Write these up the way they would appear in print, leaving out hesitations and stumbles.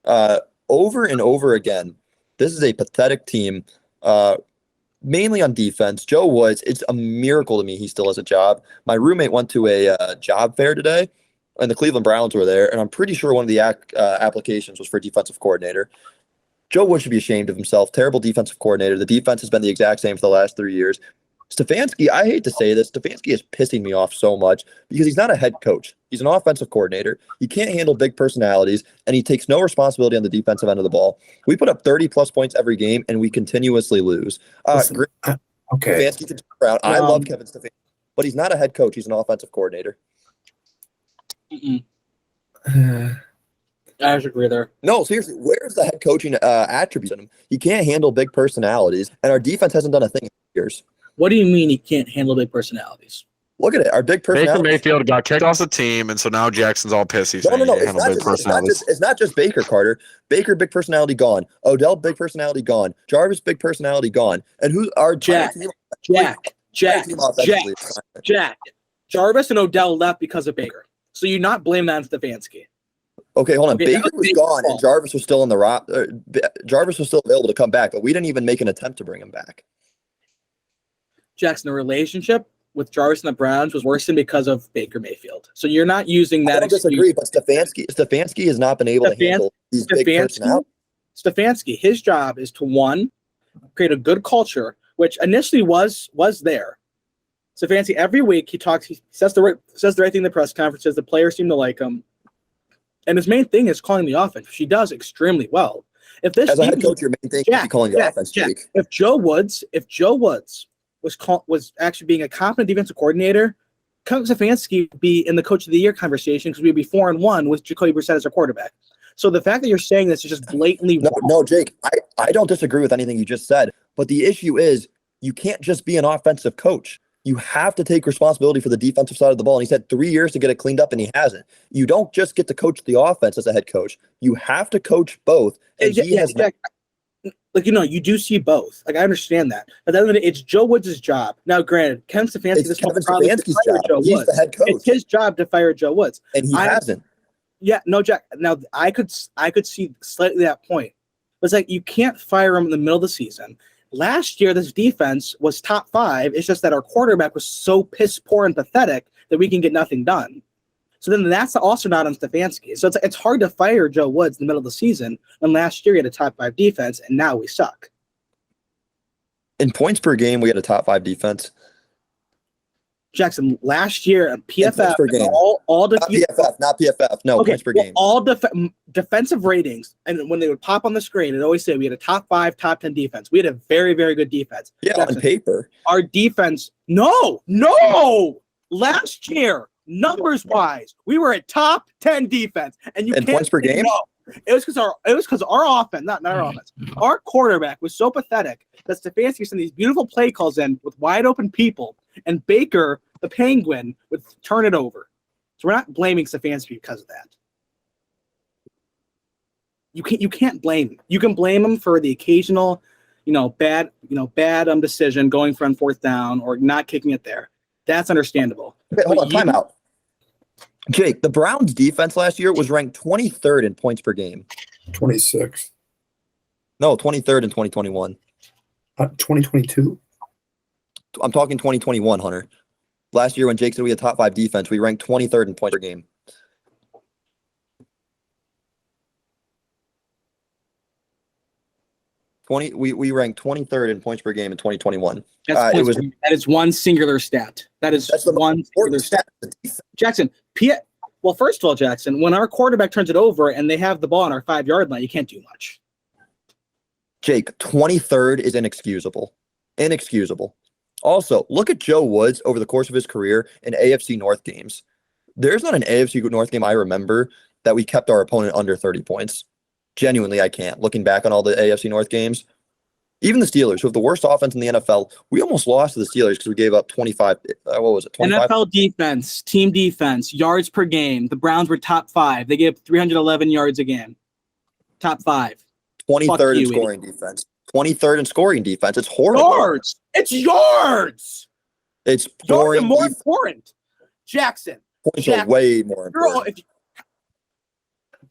Over and over again, this is a pathetic team, mainly on defense. Joe Woods, it's a miracle to me he still has a job. My roommate went to a job fair today, and the Cleveland Browns were there, and I'm pretty sure one of the applications was for defensive coordinator. Joe Woods should be ashamed of himself. Terrible defensive coordinator. The defense has been the exact same for the last 3 years. Stefanski, I hate to say this, Stefanski is pissing me off so much because he's not a head coach. He's an offensive coordinator. He can't handle big personalities, and he takes no responsibility on the defensive end of the ball. We put up 30-plus points every game, and we continuously lose. Okay. Stefanski can turn around. I love Kevin Stefanski, but he's not a head coach. He's an offensive coordinator. I agree there. No, seriously, where's the head coaching attributes in him? He can't handle big personalities, and our defense hasn't done a thing in years. What do you mean he can't handle big personalities? Look at it. Our big personality. Baker Mayfield got kicked off the team, and so now Jackson's all pissy. No. It's not just Baker, Carter. Baker, big personality gone. Odell, big personality gone. Jarvis, big personality gone. And who's our Jack? Jarvis and Odell left because of Baker. So you not blame that on Stefanski. Okay, hold on. Baker was gone, and Jarvis was still in the Jarvis was still available to come back, but we didn't even make an attempt to bring him back. Jackson, the relationship with Jarvis and the Browns was worsened because of Baker Mayfield. So you're not using that. I don't disagree, but Stefanski has not been able to handle these big personalities. Stefanski, his job is to, one, create a good culture, which initially was there. Stefanski, every week he says the right thing in the press conferences. The players seem to like him. And his main thing is calling the offense. She does extremely well. As a head coach, your main thing is calling the offense. Jake. If Joe Woods was actually being a competent defensive coordinator, Kevin Stefanski would be in the Coach of the Year conversation because we'd be 4-1 with Jacoby Brissett as our quarterback. So the fact that you're saying this is just blatantly wrong. No, Jake, I don't disagree with anything you just said, but the issue is you can't just be an offensive coach. You have to take responsibility for the defensive side of the ball. And he's had 3 years to get it cleaned up, and he hasn't. You don't just get to coach the offense as a head coach. You have to coach both. And you do see both. Like, I understand that. But then it's Joe Woods' job. Now, granted, Kevin Stefanski, it's Kevin Stefanski's job. He's the head coach. It's his job to fire Joe Woods. And he hasn't. Yeah, no, Jack. Now, I could see slightly that point. But it's like you can't fire him in the middle of the season. Last year, this defense was top 5. It's just that our quarterback was so piss poor and pathetic that we can get nothing done. So then that's also not on Stefanski. So it's hard to fire Joe Woods in the middle of the season. And last year, he had a top 5 defense, and now we suck. In points per game, we had a top 5 defense. Jackson, last year, PFF, not PFF. No, okay, points per game. All defensive ratings, and when they would pop on the screen, it always said we had a top 5, top 10 defense. We had a very, very good defense. Yeah, Jackson, on paper. Our defense, no. Last year, numbers-wise, we were a top 10 defense, and points per game. No. It was because our offense, not our offense. Our quarterback was so pathetic that Stefanski sent these beautiful play calls in with wide open people, and Baker, the Penguin, would turn it over. So we're not blaming Stefanski because of that. You can't blame him. You can blame him for the occasional, bad decision going for on 4th down or not kicking it there. That's understandable. Okay, hold on, timeout. Jake, the Browns' defense last year was ranked 23rd in points per game. 26. No, 23rd in 2021. 2022? I'm talking 2021, Hunter. Last year when Jake said we had top 5 defense, we ranked 23rd in points per game. We ranked 23rd in points per game in 2021. That is one singular stat. That's one singular stat. Jackson, well, first of all, Jackson, when our quarterback turns it over and they have the ball on our 5-yard line, you can't do much. Jake, 23rd is inexcusable. Inexcusable. Also, look at Joe Woods over the course of his career in AFC North games. There's not an AFC North game I remember that we kept our opponent under 30 points. Genuinely, I can't. Looking back on all the AFC North games, even the Steelers, who have the worst offense in the NFL, we almost lost to the Steelers because we gave up 25. What was it? 25? NFL defense, team defense, yards per game. The Browns were top 5. They gave 311 yards a game. Top 5. 23rd in scoring defense. 23rd in scoring defense. It's horrible. Yards. It's yards. It's yards are more important. Jackson. Points are way more important.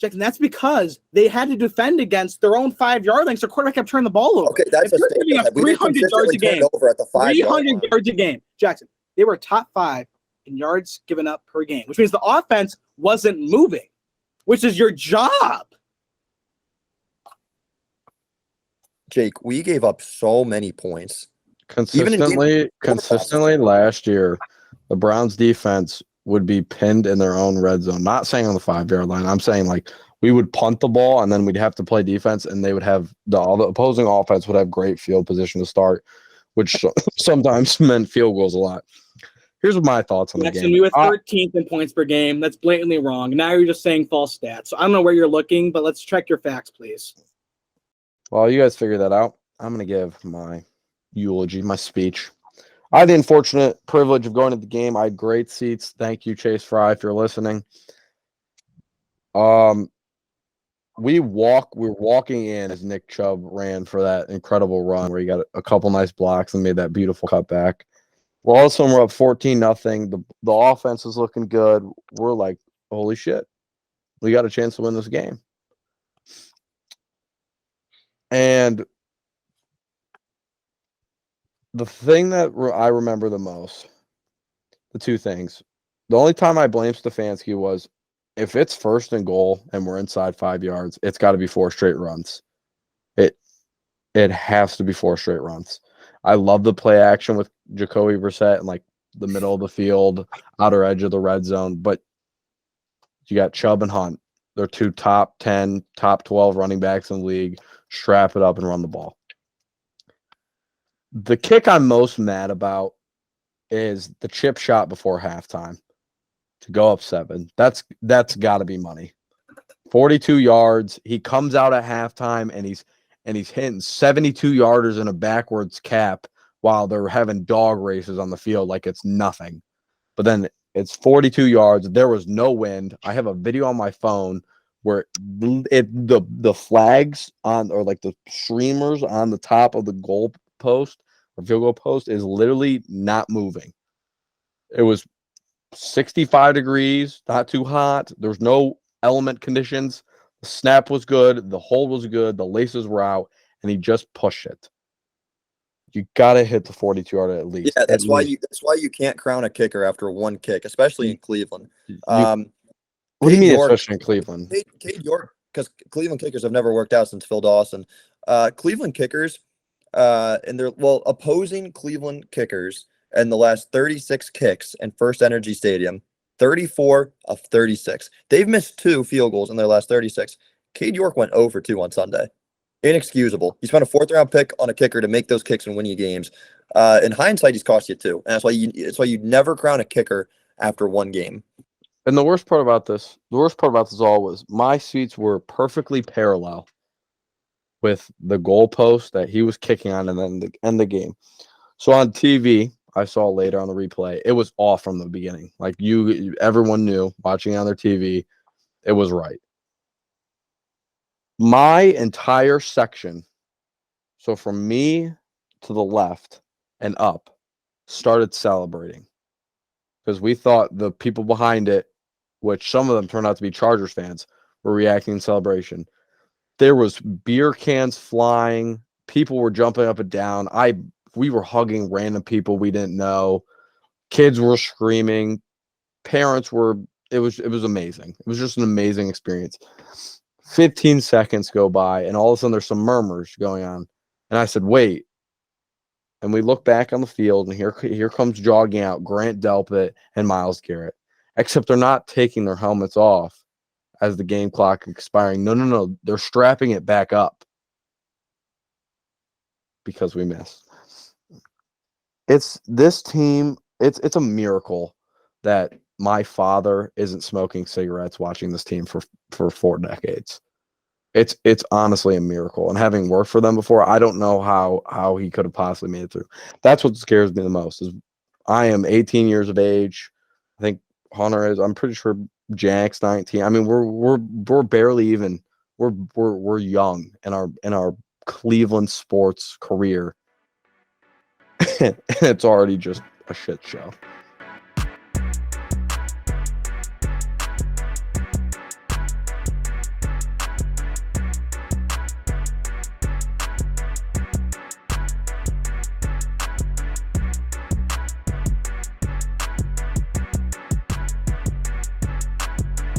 Jackson, that's because they had to defend against their own 5-yard line. So quarterback kept turning the ball over. Okay, that's if you're giving up 300 yards a game, over at the 5-yard 300 line. yards a game, Jackson, they were top 5 in yards given up per game, which means the offense wasn't moving, which is your job. Jake, we gave up so many points. Consistently last year, the Browns defense would be pinned in their own red zone. Not saying on the 5-yard line. I'm saying like we would punt the ball and then we'd have to play defense, and they would have all the opposing offense would have great field position to start, which sometimes meant field goals a lot. Here's my thoughts on the game. We were 13th in points per game. That's blatantly wrong. Now you're just saying false stats. So I don't know where you're looking, but let's check your facts, please. While you guys figure that out, I'm going to give my eulogy, my speech. I had the unfortunate privilege of going to the game. I had great seats. Thank you, Chase Fry, if you're listening. We're walking in as Nick Chubb ran for that incredible run where he got a couple nice blocks and made that beautiful cutback. Well, all of a sudden, we're up 14-0. The offense is looking good. We're like, holy shit, we got a chance to win this game. And the thing that I remember the most, the two things, the only time I blame Stefanski was if it's 1st and goal and we're inside 5 yards, it's got to be 4 straight runs. It has to be 4 straight runs. I love the play action with Jacoby Brissett in like the middle of the field, outer edge of the red zone, but you got Chubb and Hunt. They're 2 top 10, top 12 running backs in the league. Strap it up and run the ball. The kick I'm most mad about is the chip shot before halftime to go up 7. That's got to be money. 42 yards. He comes out at halftime and he's hitting 72-yarders in a backwards cap while they're having dog races on the field like it's nothing. But then it's 42 yards. There was no wind. I have a video on my phone where the flags on, or like the streamers on the top of the goal post or field goal post is literally not moving. It was 65 degrees, not too hot. There's no element conditions. The snap was good. The hold was good. The laces were out, and he just pushed it. You got to hit the 42-yarder at least. Yeah, that's why you can't crown a kicker after one kick, especially in Cleveland. What do you mean, especially in Cleveland? Cade York, because Cleveland kickers have never worked out since Phil Dawson. Cleveland kickers, opposing Cleveland kickers in the last 36 kicks in First Energy Stadium, 34 of 36. They've missed 2 field goals in their last 36. Cade York went 0 for 2 on Sunday. Inexcusable. You spent a 4th-round pick on a kicker to make those kicks and win you games. In hindsight, he's cost you 2, and that's why you never crown a kicker after one game. And the worst part about this all was my seats were perfectly parallel with the goalpost that he was kicking on and then end the game. So on TV, I saw later on the replay, it was off from the beginning. Like everyone knew watching on their TV, it was right. My entire section, so from me to the left and up, started celebrating because we thought the people behind it, which some of them turned out to be Chargers fans, were reacting in celebration. There was beer cans flying. People were jumping up and down. We were hugging random people we didn't know. Kids were screaming. Parents were. It was amazing. It was just an amazing experience. 15 seconds go by, and all of a sudden there's some murmurs going on. And I said, wait. And we look back on the field, and here comes jogging out Grant Delpit and Myles Garrett. Except they're not taking their helmets off as the game clock expiring. No. They're strapping it back up because we missed. It's this team. It's a miracle that my father isn't smoking cigarettes watching this team for 4 decades. It's honestly a miracle. And having worked for them before, I don't know how he could have possibly made it through. That's what scares me the most. Is I am 18 years of age. I think Hunter is. I'm pretty sure Jack's 19. I mean, we're barely even. We're young in our Cleveland sports career, and it's already just a shit show.